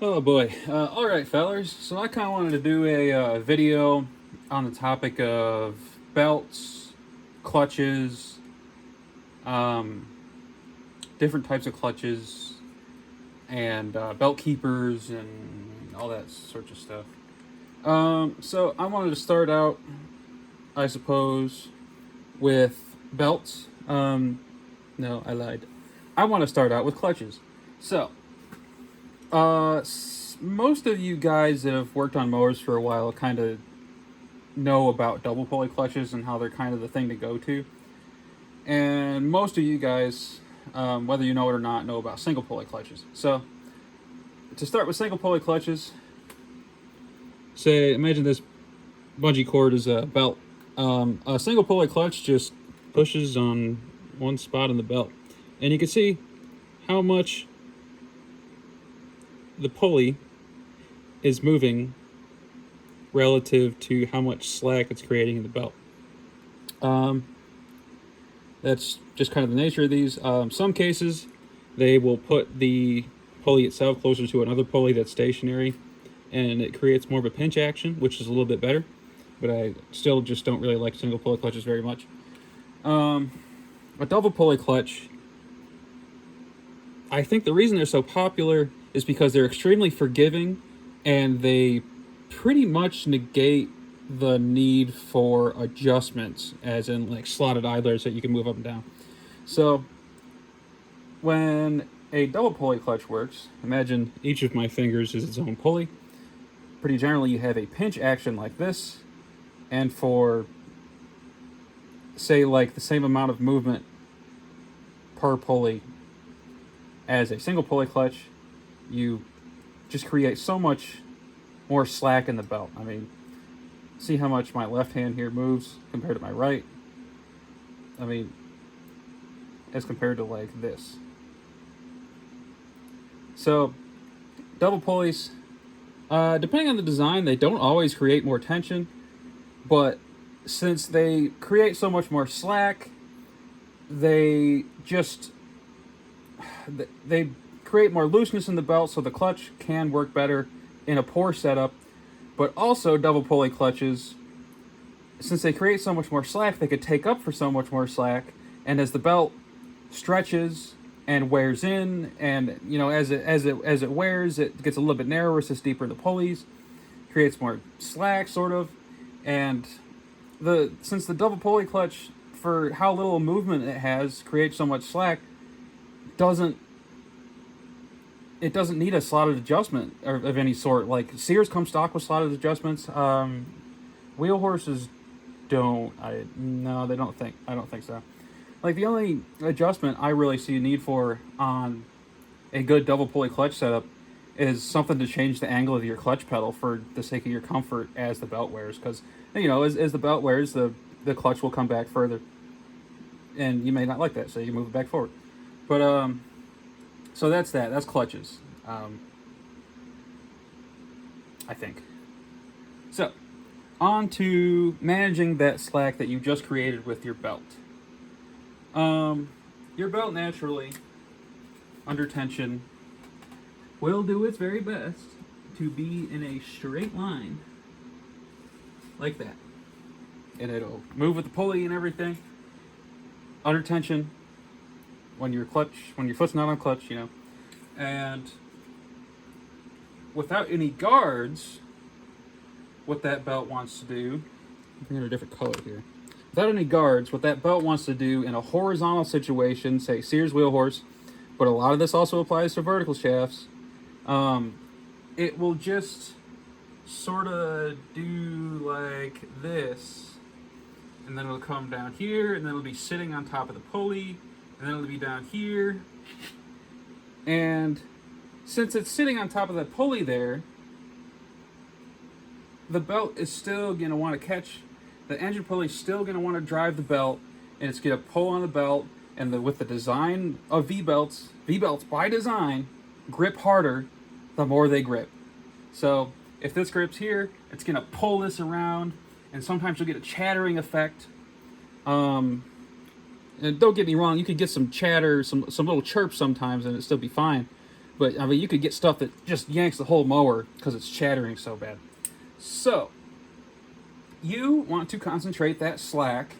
Oh boy. All right, fellers. So I kind of wanted to do a video on the topic of belts, clutches, um, different types of clutches, and belt keepers, and all that sorts of stuff. So I wanted to start out, I suppose, with belts. No, I lied. I want to start out with clutches. So, most of you guys that have worked on mowers for a while kind of know about double pulley clutches and how they're kind of the thing to go to. And most of you guys, whether you know it or not, know about single pulley clutches. So, to start with single pulley clutches, say, imagine this bungee cord is a belt. A single pulley clutch just pushes on one spot in the belt. And you can see how much the pulley is moving relative to how much slack it's creating in the belt. Um, that's just kind of the nature of these. Some cases, they will put the pulley itself closer to another pulley that's stationary, and it creates more of a pinch action, which is a little bit better. But I still just don't really like single pulley clutches very much. A double pulley clutch, I think the reason they're so popular is because they're extremely forgiving, and they pretty much negate the need for adjustments, as in like slotted idlers that you can move up and down. So when a double pulley clutch works, imagine each of my fingers is its own pulley. Pretty generally, you have a pinch action like this, and for say like the same amount of movement per pulley as a single pulley clutch, you just create so much more slack in the belt. I mean, see how much my left hand here moves compared to my right. I mean, as compared to like this. So, double pulleys, depending on the design, they don't always create more tension, but since they create so much more slack, they just they create more looseness in the belt, so the clutch can work better in a poor setup. But also, double pulley clutches, since they create so much more slack, they could take up for so much more slack, and as the belt stretches and wears in, and as it wears, it gets a little bit narrower, so it's deeper in the pulleys, creates more slack, sort of. And since the double pulley clutch, for how little movement it has, creates so much slack, doesn't it doesn't need a slotted adjustment of any sort. Like Sears comes stock with slotted adjustments. Wheel horses don't. They don't think. I don't think so. Like the only adjustment I really see a need for on a good double pulley clutch setup is something to change the angle of your clutch pedal for the sake of your comfort as the belt wears. Because as the belt wears, the clutch will come back further, and you may not like that, so you move it back forward. But so that's that. That's clutches. I think. So, on to managing that slack that you just created with your belt. Your belt naturally, under tension, will do its very best to be in a straight line, like that. And it'll move with the pulley and everything. Under tension, when your foot's not on clutch, and without any guards, what that belt wants to do, bring in a different color here. Without any guards, what that belt wants to do in a horizontal situation, say Sears wheel horse, but a lot of this also applies to vertical shafts, it will just sort of do like this, and then it'll come down here, and then it'll be sitting on top of the pulley, and then it'll be down here. And since it's sitting on top of that pulley there, the belt is still going to want to catch, the engine pulley's still going to want to drive the belt, and it's going to pull on the belt, and with the design of V-belts by design grip harder the more they grip. So if this grips here, it's going to pull this around, and sometimes you'll get a chattering effect. And don't get me wrong, you could get some chatter, some little chirps sometimes, and it'd still be fine. But I mean, you could get stuff that just yanks the whole mower because it's chattering so bad. So you want to concentrate that slack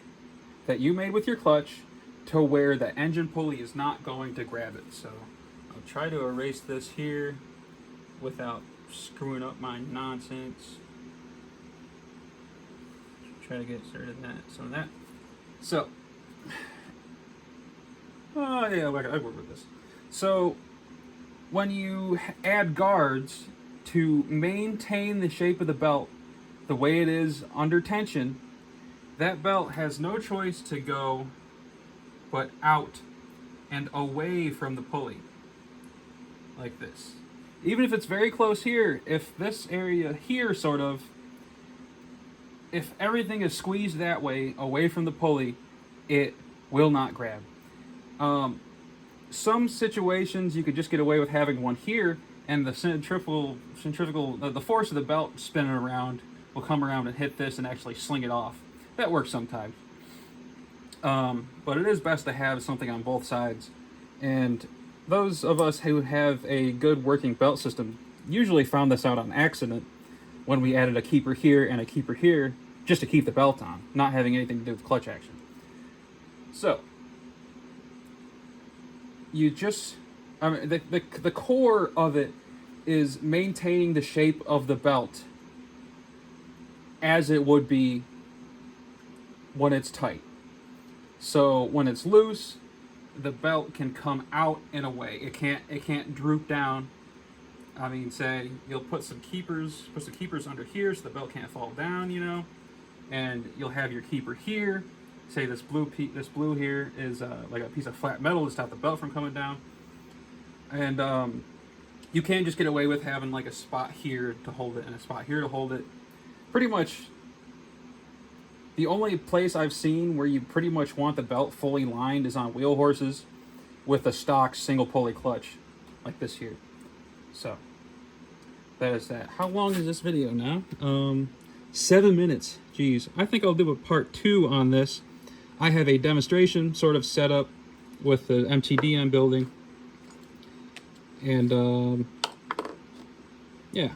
that you made with your clutch to where the engine pulley is not going to grab it. So I'll try to erase this here without screwing up my nonsense. Try to get started in that. Some of that. So, yeah, I work with this. So, when you add guards to maintain the shape of the belt the way it is under tension, that belt has no choice to go but out and away from the pulley, like this. Even if it's very close here, if this area here if everything is squeezed that way, away from the pulley, it will not grab. Some situations you could just get away with having one here, and the the force of the belt spinning around will come around and hit this and actually sling it off. That works sometimes. But it is best to have something on both sides. And those of us who have a good working belt system usually found this out on accident when we added a keeper here and a keeper here just to keep the belt on, not having anything to do with clutch action. So, you just, I mean, the core of it is maintaining the shape of the belt as it would be when it's tight. So when it's loose, the belt can come out in a way. It can't droop down. I mean, say you'll put some keepers under here so the belt can't fall down, you know, and you'll have your keeper here. Say this blue here is like a piece of flat metal to stop the belt from coming down. And you can't just get away with having like a spot here to hold it and a spot here to hold it. Pretty much the only place I've seen where you pretty much want the belt fully lined is on wheel horses with a stock single pulley clutch like this here. So that is that. How long is this video now? 7 minutes. Jeez. I think I'll do a part 2 on this. I have a demonstration sort of set up with the MTD I'm building. And yeah.